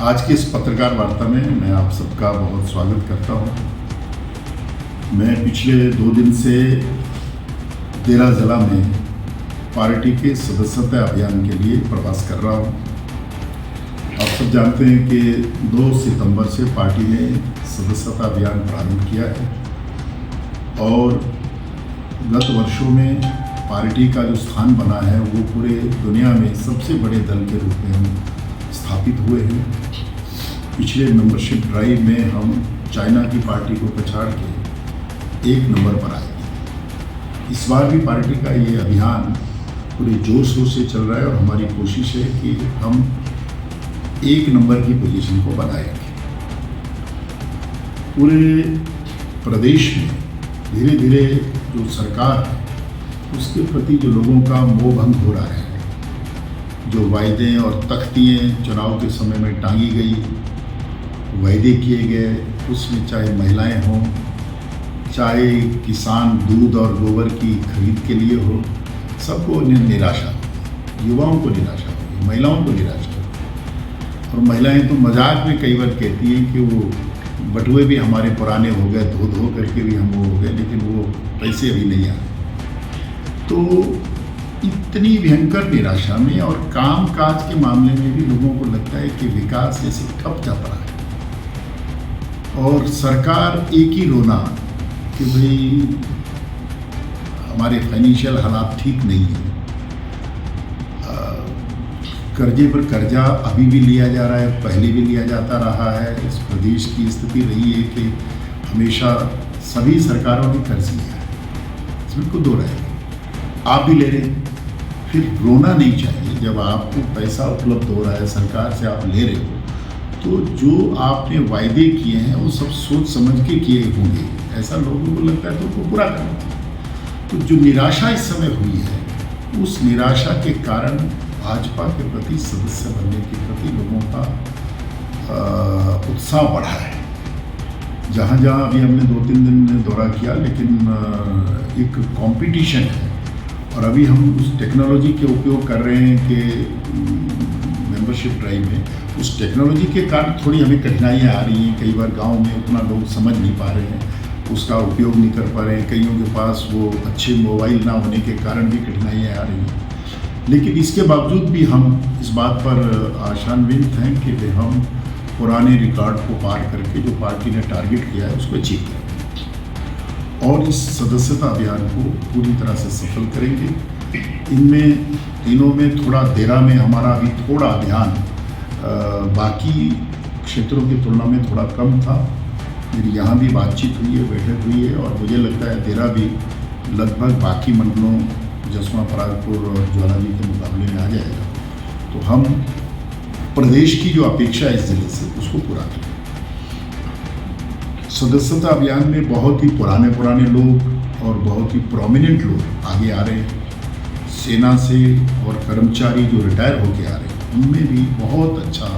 आज की इस पत्रकार वार्ता में मैं आप सबका बहुत स्वागत करता हूं। मैं पिछले 2 दिन से देरा ज़िला में पार्टी के सदस्यता अभियान के लिए प्रवास कर रहा हूं। आप सब जानते हैं कि 2 सितंबर से पार्टी ने सदस्यता अभियान प्रारंभ किया है और गत वर्षों में पार्टी का जो स्थान बना है वो पूरे दुनिया में सबसे बड़े दल के रूप में हम स्थापित हुए हैं। पिछले मेंबरशिप ड्राइव में हम चाइना की पार्टी को पछाड़ के 1 नंबर पर आए। इस बार भी पार्टी का ये अभियान पूरे जोश शोर से चल रहा है और हमारी कोशिश है कि हम 1 नंबर की पोजीशन को बनाए रखें। पूरे प्रदेश में धीरे धीरे जो सरकार है उसके प्रति जो लोगों का मोह भंग हो रहा है, जो वायदे और तख्तियाँ चुनाव के समय में टांगी गई, वायदे किए गए, उसमें चाहे महिलाएं हों, चाहे किसान दूध और गोबर की खरीद के लिए हो, सबको निराशा होगी। युवाओं को निराशा होगी, महिलाओं को निराशा होगी। और महिलाएं तो मजाक में कई बार कहती हैं कि वो बटुए भी हमारे पुराने हो गए, धो धो करके भी हम वो हो गए, लेकिन वो पैसे अभी नहीं आए। तो इतनी भयंकर निराशा में और काम काज के मामले में भी लोगों को लगता है कि विकास जैसे ठप जा पड़ा है और सरकार एक ही रोना कि भाई हमारे फाइनेंशियल हालात ठीक नहीं है। कर्जे पर कर्जा अभी भी लिया जा रहा है, पहले भी लिया जाता रहा है। इस प्रदेश की स्थिति रही है कि हमेशा सभी सरकारों ने कर्ज लिया है, इसमें कोई दो राय नहीं। आप भी ले रहे हैं, फिर रोना नहीं चाहिए। जब आपको पैसा उपलब्ध हो रहा है, सरकार से आप ले रहे हो, तो जो आपने वायदे किए हैं वो सब सोच समझ के किए होंगे, ऐसा लोगों को लगता है तो उनको पूरा करना चाहिए। तो जो निराशा इस समय हुई है, उस निराशा के कारण भाजपा के प्रति सदस्य बनने के प्रति लोगों का उत्साह बढ़ा है। जहाँ जहाँ अभी हमने 2-3 दिन दौरा किया, लेकिन एक कंपटीशन है और अभी हम उस टेक्नोलॉजी के उपयोग कर रहे हैं कि मेंबरशिप ड्राइव में उस टेक्नोलॉजी के कारण थोड़ी हमें कठिनाइयाँ आ रही हैं। कई बार गांव में उतना लोग समझ नहीं पा रहे हैं, उसका उपयोग नहीं कर पा रहे हैं। कईयों के पास वो अच्छे मोबाइल ना होने के कारण भी कठिनाइयाँ आ रही हैं। लेकिन इसके बावजूद भी हम इस बात पर आशान्वित हैं कि हम पुराने रिकॉर्ड को पार करके जो पार्टी ने टारगेट किया है उसको अचीव करेंगे और इस सदस्यता अभियान को पूरी तरह से सफल करेंगे। इनमें तीनों में थोड़ा देरा में हमारा अभी थोड़ा अभियान बाकी क्षेत्रों की तुलना में थोड़ा कम था। मेरी यहाँ भी बातचीत हुई है, बैठक हुई है और मुझे लगता है देरा भी लगभग बाकी मंडलों जसवा, परागपुर और ज्वालाजी के मुकाबले में आ जाएगा। तो हम प्रदेश की जो अपेक्षा है इस जिले से उसको पूरा करें। सदस्यता अभियान में बहुत ही पुराने लोग और बहुत ही प्रोमिनेंट लोग आगे आ रहे हैं। सेना से और कर्मचारी जो रिटायर होके आ रहे हैं उनमें भी बहुत अच्छा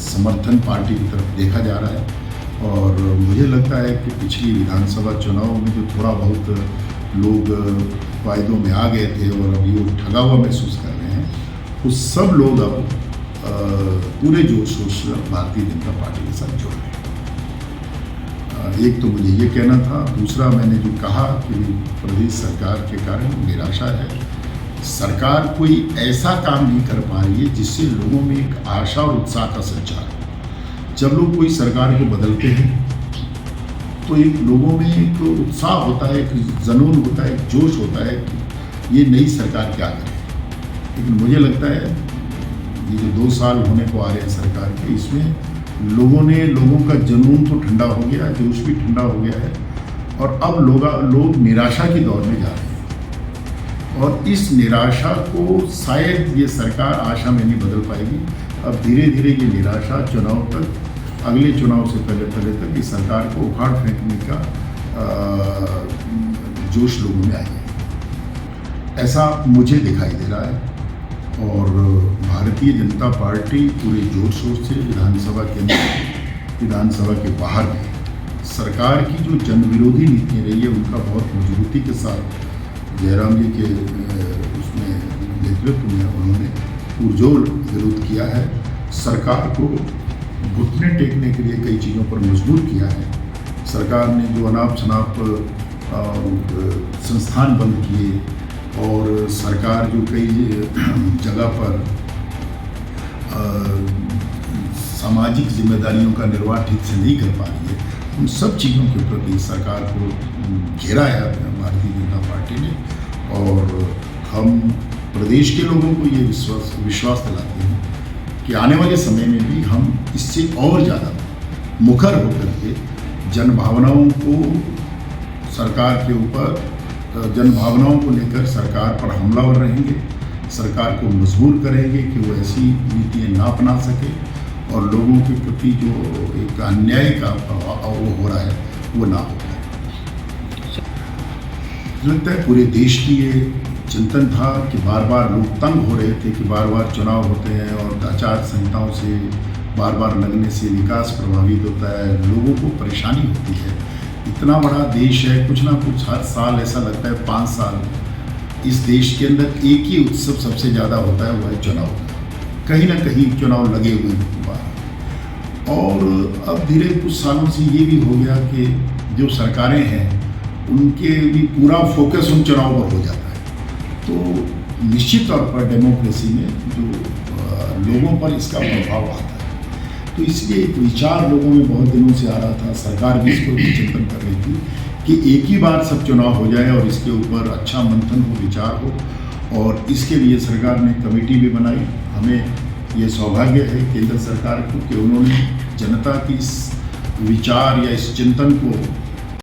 समर्थन पार्टी की तरफ देखा जा रहा है। और मुझे लगता है कि पिछली विधानसभा चुनाव में जो थोड़ा बहुत लोग वायदों में आ गए थे और अभी वो ठगा हुआ महसूस कर रहे हैं, वो सब लोग अब पूरे जोश से भारतीय जनता पार्टी के साथ जुड़ रहे हैं। एक तो मुझे ये कहना था। दूसरा, मैंने जो कहा कि प्रदेश सरकार के कारण निराशा है। सरकार कोई ऐसा काम नहीं कर पा रही है जिससे लोगों में एक आशा और उत्साह का संचार हो। जब लोग कोई सरकार को बदलते हैं तो एक लोगों में एक उत्साह होता है, एक जुनून होता है, एक जोश होता है कि ये नई सरकार क्या करे। लेकिन मुझे लगता है ये जो 2 साल होने को आ रहे हैं सरकार के, इसमें लोगों का जुनून तो ठंडा हो गया, जोश भी ठंडा हो गया है और अब लोग निराशा की दौर में जा रहे हैं और इस निराशा को शायद ये सरकार आशा में नहीं बदल पाएगी। अब धीरे धीरे ये निराशा चुनाव तक, अगले चुनाव से पहले तक इस सरकार को उखाड़ फेंकने का जोश लोगों में आएगा, ऐसा मुझे दिखाई दे रहा है। और भारतीय जनता पार्टी पूरे जोर शोर से विधानसभा के अंदर, विधानसभा के बाहर भी सरकार की जो जन विरोधी नीतियाँ रही है उनका बहुत मजबूती के साथ जयराम जी के उसमें नेतृत्व में उन्होंने पुरजोर विरोध किया है। सरकार को घुटने टेकने के लिए कई चीज़ों पर मजबूर किया है। सरकार ने जो अनाप शनाप संस्थान बंद किए और सरकार जो कई जगह पर सामाजिक जिम्मेदारियों का निर्वाह ठीक से नहीं कर पा रही है, उन सब चीज़ों के प्रति सरकार को घेरा है भारतीय जनता पार्टी ने। और हम प्रदेश के लोगों को ये विश्वास दिलाते हैं कि आने वाले समय में भी हम इससे और ज़्यादा मुखर होकर के जनभावनाओं को सरकार के ऊपर जनभावनाओं को लेकर सरकार पर हमलावर रहेंगे, सरकार को मजबूर करेंगे कि वो ऐसी नीतियाँ ना अपना सके और लोगों के प्रति जो एक अन्याय का प्रभाव वो हो रहा है वो ना हो पाए। लगता है पूरे देश की ये चिंतन था कि बार बार लोग तंग हो रहे थे कि बार बार चुनाव होते हैं और आचार संहिताओं से बार बार लगने से विकास प्रभावित होता है, लोगों को परेशानी होती है। इतना बड़ा देश है, कुछ ना कुछ हर साल ऐसा लगता है 5 साल इस देश के अंदर एक ही उत्सव सबसे ज़्यादा होता है, वो है चुनाव। कहीं ना कहीं चुनाव लगे हुए हैं। और अब धीरे कुछ सालों से ये भी हो गया कि जो सरकारें हैं उनके भी पूरा फोकस उन चुनाव पर हो जाता है। तो निश्चित तौर पर डेमोक्रेसी में जो लोगों पर इसका प्रभाव आता है। तो इसलिए एक विचार लोगों में बहुत दिनों से आ रहा था, सरकार भी इसको चिंतन कर रही थी कि एक ही बार सब चुनाव हो जाए और इसके ऊपर अच्छा मंथन हो, विचार हो। और इसके लिए सरकार ने कमेटी भी बनाई। हमें ये सौभाग्य है केंद्र सरकार को कि उन्होंने जनता की इस विचार या इस चिंतन को